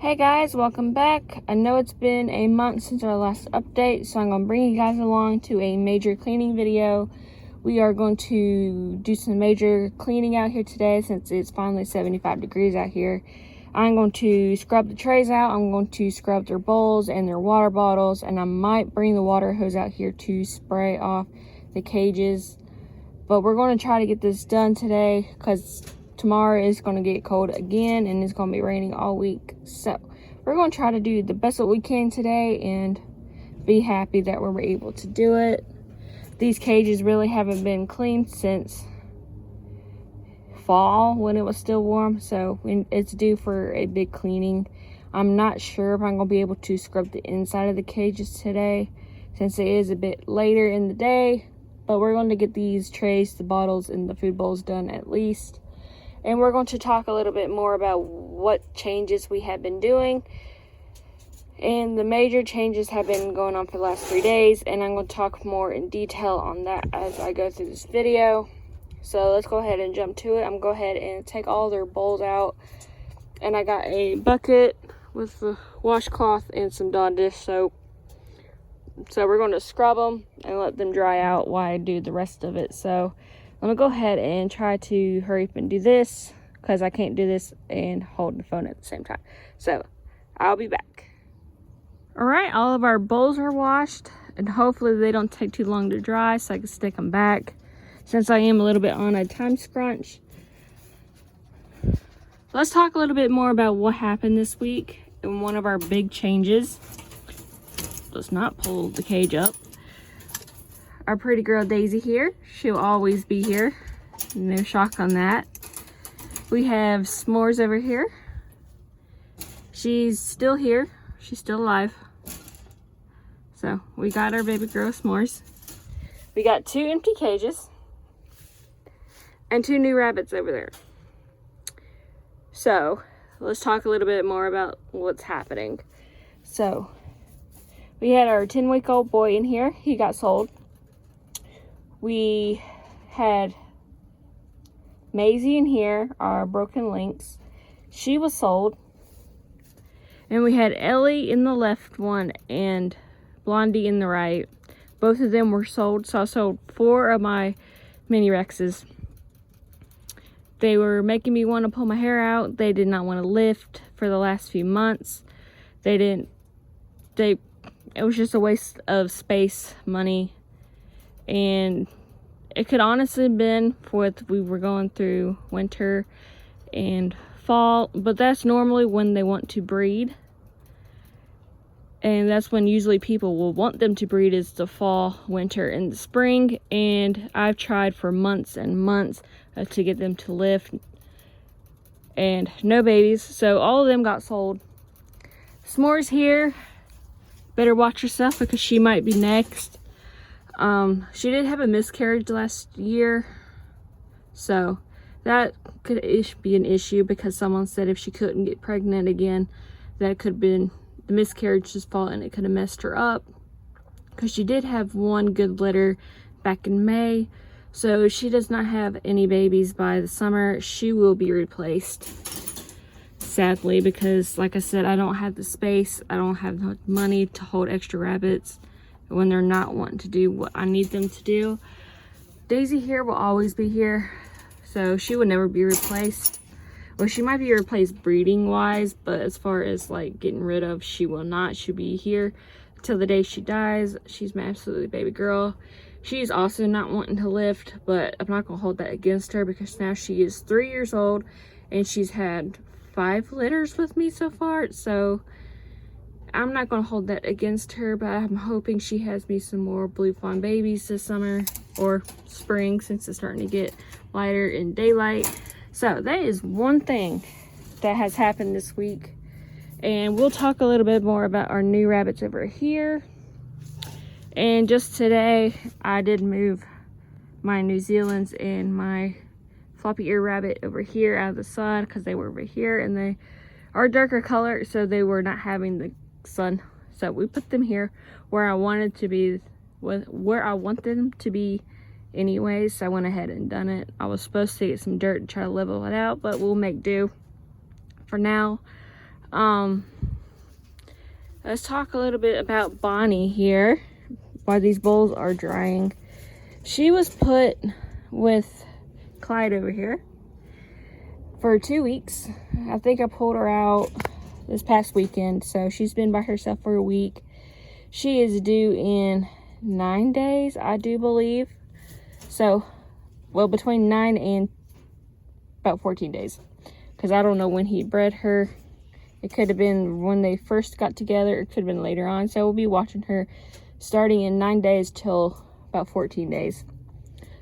Hey guys, welcome back. I know it's been a month since our last update, so I'm going to bring you guys along to a major cleaning video. We are going to do some major cleaning out here today since it's finally 75 degrees out here. I'm going to scrub the trays out. I'm going to scrub their bowls and their water bottles, and I might bring the water hose out here to spray off the cages. But we're going to try to get this done today because tomorrow is going to get cold again and it's going to be raining all week. So we're going to try to do the best that we can today and be happy that we were able to do it. These cages really haven't been cleaned since fall when it was still warm, so it's due for a big cleaning. I'm not sure if I'm going to be able to scrub the inside of the cages today since it is a bit later in the day, but we're going to get these trays, the bottles, and the food bowls done at least. And we're going to talk a little bit more about what changes we have been doing. And the major changes have been going on for the last 3 days. And I'm going to talk more in detail on that as I go through this video. So let's go ahead and jump to it. I'm going to go ahead and take all their bowls out. And I got a bucket with the washcloth and some Dawn dish soap. So we're going to scrub them and let them dry out while I do the rest of it. So I'm going to go ahead and try to hurry up and do this because I can't do this and hold the phone at the same time. So I'll be back. All right, all of our bowls are washed and hopefully they don't take too long to dry so I can stick them back since I am a little bit on a time crunch. Let's talk a little bit more about what happened this week and one of our big changes. Let's not pull the cage up. Our pretty girl Daisy here, she'll always be here, no shock on that. We have S'mores over here. She's still here, she's still alive. So we got our baby girl S'mores. We got 2 empty cages and 2 new rabbits over there. So let's talk a little bit more about what's happening. So we had our 10-week-old boy in here, he got sold. We had Maisie in here, our broken lynx. She was sold. And we had Ellie in the left one and Blondie in the right. Both of them were sold. So I sold 4 of my mini Rexes. They were making me want to pull my hair out. They did not want to lift for the last few months. It was just a waste of space, money. And it could honestly have been what we were going through winter and fall, but that's normally when they want to breed. And that's when usually people will want them to breed, is the fall, winter, and the spring. And I've tried for months and months to get them to lift and no babies. So all of them got sold. S'mores here, better watch yourself because she might be next. She did have a miscarriage last year, so that could be an issue because someone said if she couldn't get pregnant again, that could have been the miscarriage's fault and it could have messed her up. Because she did have 1 good litter back in May, so if she does not have any babies by the summer, she will be replaced. Sadly, because like I said, I don't have the space, I don't have the money to hold extra rabbits when they're not wanting to do what I need them to do. Daisy here will always be here, so she would never be replaced. Well, she might be replaced breeding wise, but as far as like getting rid of, she will not. She'll be here till the day she dies. She's my absolutely baby girl. She's also not wanting to lift, but I'm not gonna hold that against her because now she is 3 years old and she's had 5 litters with me so far, so I'm not going to hold that against her, but I'm hoping she has me some more blue fawn babies this summer or spring since it's starting to get lighter in daylight. So that is one thing that has happened this week. And we'll talk a little bit more about our new rabbits over here. And just today, I did move my New Zealand's and my floppy ear rabbit over here out of the sun because they were over here and they are darker color, so they were not having the sun. So we put them here where I wanted to be, where I want them to be anyways. So I went ahead and done it. I was supposed to get some dirt and try to level it out, but we'll make do for now. Let's talk a little bit about Bonnie here while these bowls are drying. She was put with Clyde over here for 2 weeks. I think I pulled her out this past weekend, so she's been by herself for a week. She is due in 9 days, I do believe. So, well, between 9 and about 14 days, because I don't know when he bred her. It could have been when they first got together. It could have been later on. So we'll be watching her starting in 9 days till about 14 days.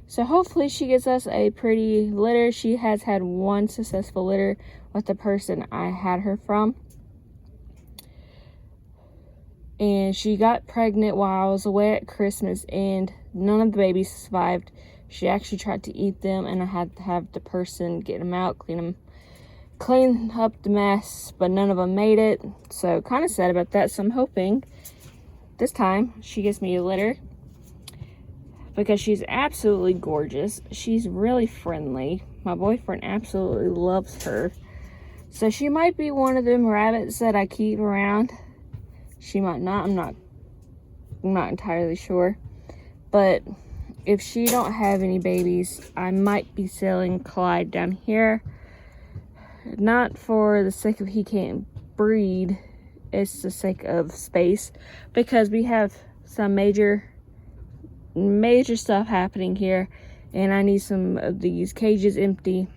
So hopefully she gets us a pretty litter. She has had one successful litter with the person I had her from. And she got pregnant while I was away at Christmas, and none of the babies survived. She actually tried to eat them, and I had to have the person get them out, clean up the mess, but none of them made it. So kind of sad about that. So I'm hoping this time she gives me a litter, because she's absolutely gorgeous. She's really friendly. My boyfriend absolutely loves her. So she might be one of them rabbits that I keep around. She might not. I'm not entirely sure. But if she don't have any babies, I might be selling Clyde down here. Not for the sake of he can't breed, it's the sake of space, because we have some major stuff happening here, and I need some of these cages empty.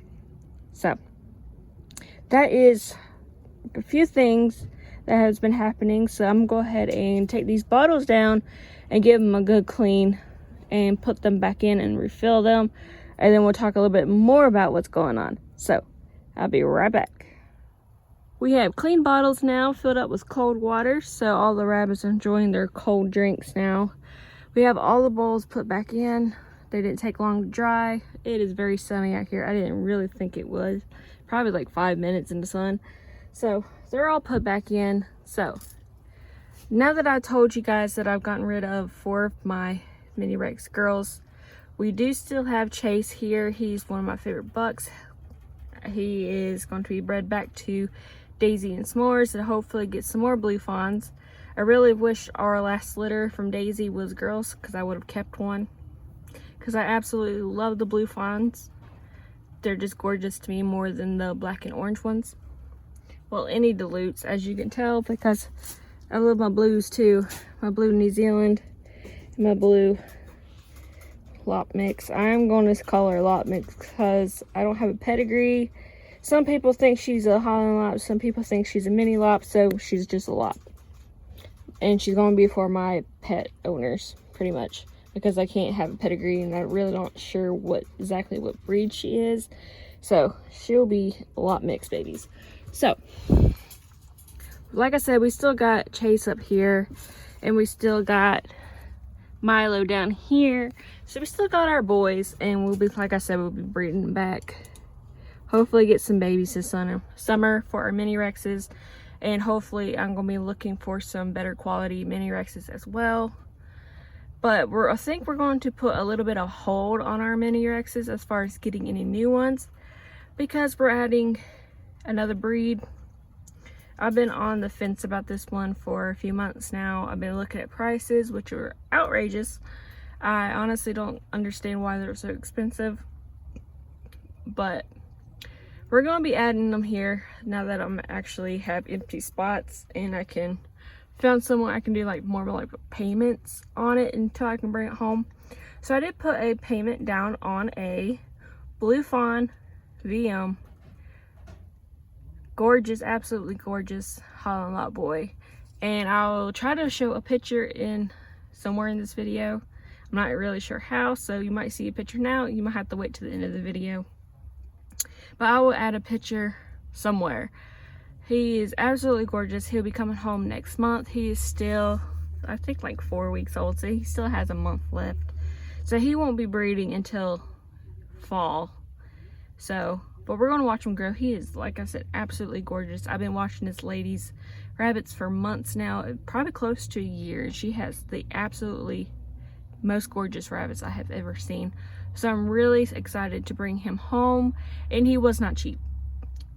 So that is a few things that has been happening. So I'm gonna go ahead and take these bottles down and give them a good clean and put them back in and refill them, and then we'll talk a little bit more about what's going on. So I'll be right back. We have clean bottles now filled up with cold water, so all the rabbits are enjoying their cold drinks now. We have all the bowls put back in. They didn't take long to dry. It is very sunny out here. I didn't really think it was. Probably like 5 minutes in the sun. So they're all put back in. So now that I told you guys that I've gotten rid of 4 of my Mini Rex girls, we do still have Chase here. He's one of my favorite bucks. He is going to be bred back to Daisy and S'mores and hopefully get some more blue fawns. I really wish our last litter from Daisy was girls, because I would have kept one, because I absolutely love the blue fawns. They're just gorgeous to me, more than the black and orange ones. Well, any dilutes, as you can tell, because I love my blues too. My blue New Zealand and my blue lot mix. I'm going to call her lot mix because I don't have a pedigree. Some people think she's a Holland Lop, some people think she's a mini Lop, so she's just a Lop. And she's going to be for my pet owners, pretty much, because I can't have a pedigree and I really don't sure exactly what breed she is. So she'll be a lot mixed babies. So like I said, we still got Chase up here, and we still got Milo down here. So we still got our boys, and we'll be, like I said, we'll be breeding them back. Hopefully get some babies this summer for our Mini Rexes. And hopefully I'm going to be looking for some better quality Mini Rexes as well. But I think we're going to put a little bit of hold on our Mini Rexes as far as getting any new ones, because we're adding another breed. I've been on the fence about this one for a few months now. I've been looking at prices, which are outrageous. I honestly don't understand why they're so expensive. But we're going to be adding them here now that I'm actually have empty spots, and I can found someone I can do like more like payments on it until I can bring it home. So I did put a payment down on a Blue Fawn VM. Gorgeous, absolutely gorgeous Holland Lot boy. And I'll try to show a picture in somewhere in this video. I'm not really sure how, so you might see a picture now. You might have to wait to the end of the video. But I will add a picture somewhere. He is absolutely gorgeous. He'll be coming home next month. He is still, I think, like 4 weeks old, so he still has a month left. So he won't be breeding until fall. So, but we're going to watch him grow. He is, like I said, absolutely gorgeous. I've been watching this lady's rabbits for months now, probably close to a year. She has the absolutely most gorgeous rabbits I have ever seen. So I'm really excited to bring him home. And he was not cheap.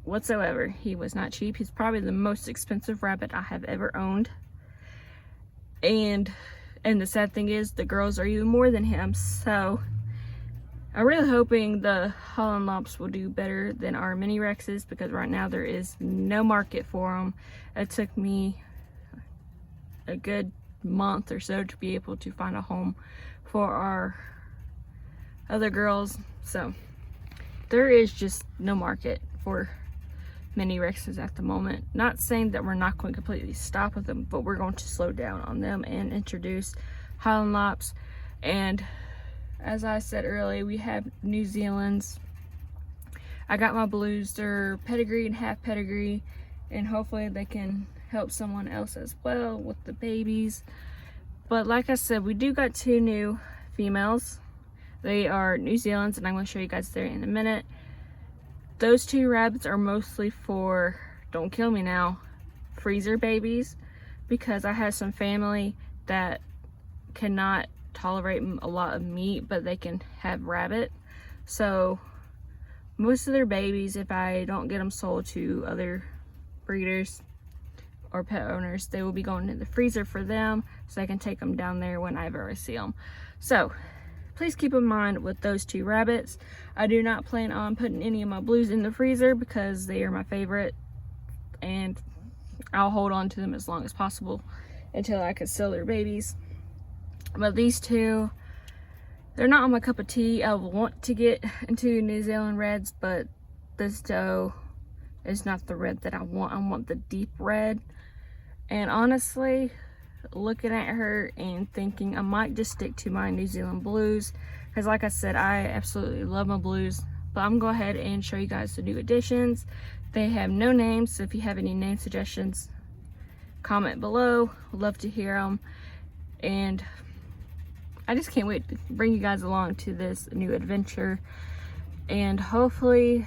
whatsoever. He was not cheap. He's probably the most expensive rabbit I have ever owned. And the sad thing is, the girls are even more than him. So I'm really hoping the Holland Lops will do better than our mini Rexes, because right now there is no market for them. It took me a good month or so to be able to find a home for our other girls. So there is just no market for mini Rexes at the moment. Not saying that we're not going to completely stop with them, but we're going to slow down on them and introduce Highland Lops. And as I said earlier, we have New Zealand's. I got my blues. They're pedigree and half pedigree, and hopefully they can help someone else as well with the babies. But like I said, we do got 2 new females. They are New Zealand's, and I'm going to show you guys there in a minute. Those 2 rabbits are mostly for, don't kill me now, freezer babies, because I have some family that cannot tolerate a lot of meat, but they can have rabbit. So most of their babies, if I don't get them sold to other breeders or pet owners, they will be going in the freezer for them, so I can take them down there whenever I see them. So please keep in mind with those 2 rabbits, I do not plan on putting any of my blues in the freezer because they are my favorite, and I'll hold on to them as long as possible until I can sell their babies. But these 2, they're not on my cup of tea. I want to get into New Zealand Reds, but this doe is not the red that I want. I want the deep red. And honestly, looking at her and thinking I might just stick to my New Zealand Blues, because like I said, I absolutely love my blues. But I'm going to go ahead and show you guys the new additions. They have no names, so if you have any name suggestions, comment below. Would love to hear them. And I just can't wait to bring you guys along to this new adventure, and hopefully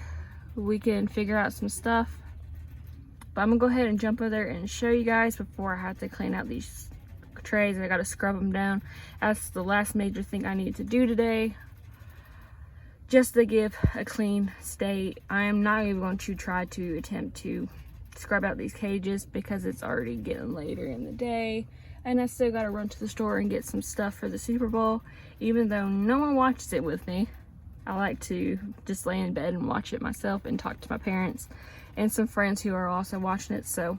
we can figure out some stuff. But I'm gonna go ahead and jump over there and show you guys before I have to clean out these trays. I gotta scrub them down. That's the last major thing I need to do today, just to give a clean state. I am not even going to try to attempt to scrub out these cages because it's already getting later in the day, and I still gotta run to the store and get some stuff for the Super Bowl. Even though no one watches it with me, I like to just lay in bed and watch it myself and talk to my parents and some friends who are also watching it, so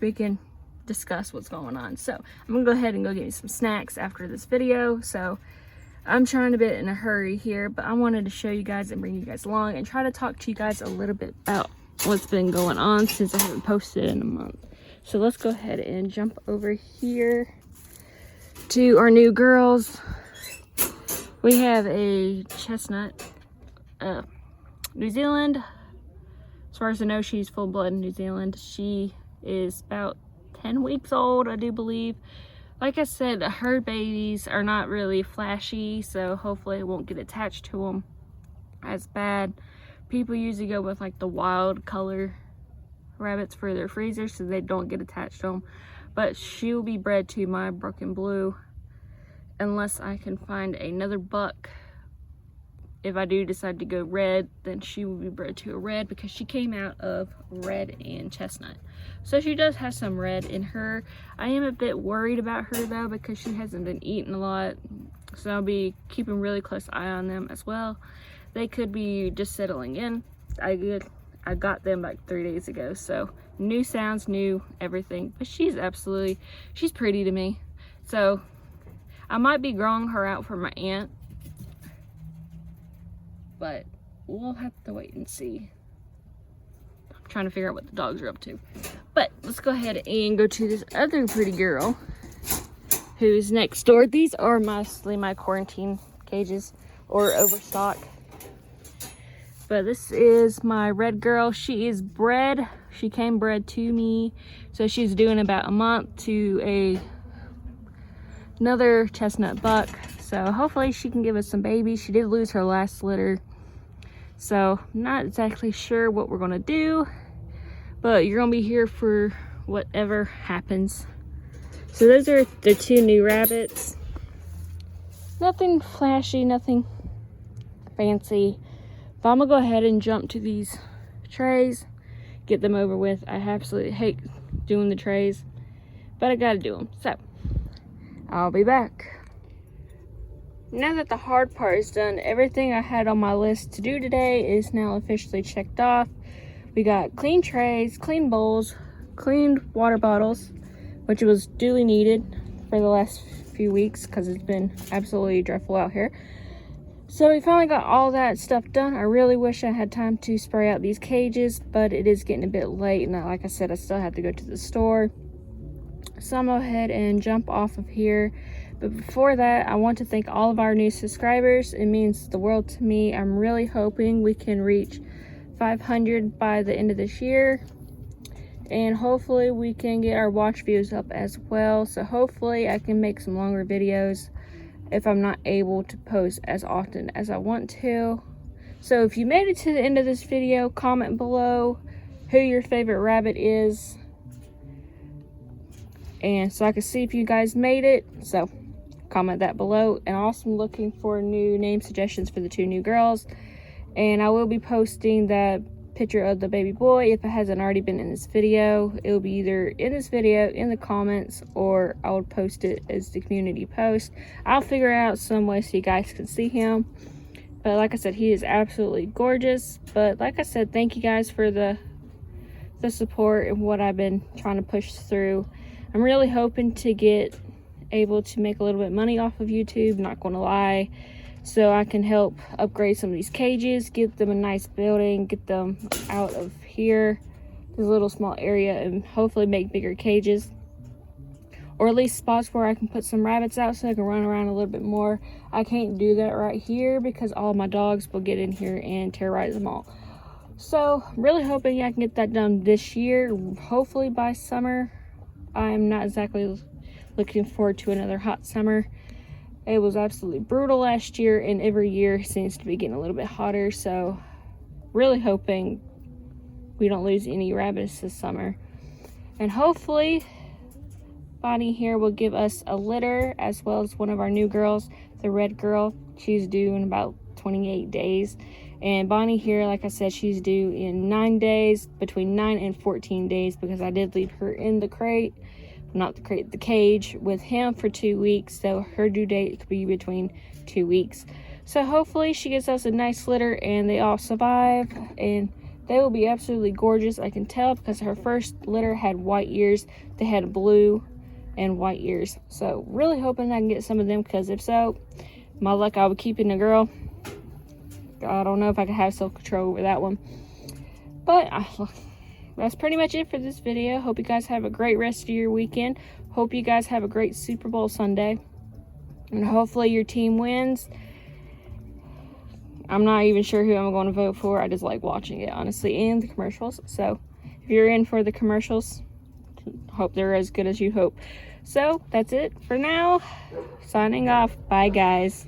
we can discuss what's going on. So I'm gonna go ahead and go get me some snacks after this video. So I'm trying to be in a hurry here, but I wanted to show you guys and bring you guys along and try to talk to you guys a little bit about what's been going on since I haven't posted in a month. So let's go ahead and jump over here to our new girls. We have a chestnut, New Zealand. As far as I know, she's full-blood New Zealand. She is about 10 weeks old, I do believe. Like I said, her babies are not really flashy, so hopefully it won't get attached to them as bad. People usually go with like the wild color rabbits for their freezers so they don't get attached to them. But she will be bred to my broken blue unless I can find another buck. If I do decide to go red, then she will be bred to a red because she came out of red and chestnut. So she does have some red in her. I am a bit worried about her though because she hasn't been eating a lot. So I'll be keeping really close eye on them as well. They could be just settling in. I got them like 3 days ago. So new sounds, new everything. But she's pretty to me. So I might be growing her out for my aunt, but we'll have to wait and see. I'm trying to figure out what the dogs are up to. But let's go ahead and go to this other pretty girl who's next door. These are mostly my quarantine cages or overstock. But this is my red girl. She is bred. She came bred to me. So she's doing about a month to another chestnut buck. So hopefully she can give us some babies. She did lose her last litter. So I'm not exactly sure what we're gonna do, but you're gonna be here for whatever happens. So those are the 2 new rabbits. Nothing flashy, nothing fancy. But I'm gonna go ahead and jump to these trays get them over with. I absolutely hate doing the trays, but I gotta do them. So I'll be back. Now that the hard part is done, everything I had on my list to do today is now officially checked off. We got clean trays, clean bowls, cleaned water bottles, which was duly needed for the last few weeks because it's been absolutely dreadful out here. So we finally got all that stuff done. I really wish I had time to spray out these cages, but it is getting a bit late, and like I said, I still have to go to the store. So I'm gonna go ahead and jump off of here. But before that, I want to thank all of our new subscribers. It means the world to me. I'm really hoping we can reach 500 by the end of this year. And hopefully we can get our watch views up as well. So hopefully I can make some longer videos if I'm not able to post as often as I want to. So if you made it to the end of this video, comment below who your favorite rabbit is. And so I can see if you guys made it. So comment that below. And also I'm looking for new name suggestions for the 2 new girls. And I will be posting the picture of the baby boy if it hasn't already been in this video. It will be either in this video, in the comments, or I will post it as the community post. I'll figure out some way so you guys can see him. But like I said, he is absolutely gorgeous. But like I said, thank you guys for the support and what I've been trying to push through. I'm really hoping to get able to make a little bit of money off of YouTube, not gonna lie, so I can help upgrade some of these cages, get them a nice building, get them out of here, this little small area, and hopefully make bigger cages, or at least spots where I can put some rabbits out so I can run around a little bit more. I can't do that right here because all my dogs will get in here and terrorize them all. So really hoping I can get that done this year, hopefully by summer. I'm not exactly looking forward to another hot summer. It was absolutely brutal last year, and every year seems to be getting a little bit hotter. So really hoping we don't lose any rabbits this summer. And hopefully Bonnie here will give us a litter, as well as one of our new girls, the red girl. She's due in about 28 days. And Bonnie here, like I said, she's due in 9 days, between 9 and 14 days, because I did leave her in the crate, not the crate, the cage with him for 2 weeks. So her due date could be between 2 weeks. So hopefully she gets us a nice litter and they all survive, and they will be absolutely gorgeous. I can tell because her first litter had white ears. They had blue and white ears. So really hoping I can get some of them, because if so, my luck, I will keep in a girl. I don't know if I can have self-control over that one. But that's pretty much it for this video. Hope you guys have a great rest of your weekend. Hope you guys have a great Super Bowl Sunday. And hopefully your team wins. I'm not even sure who I'm going to vote for. I just like watching it, honestly, and the commercials. So if you're in for the commercials, hope they're as good as you hope. So that's it for now. Signing off. Bye, guys.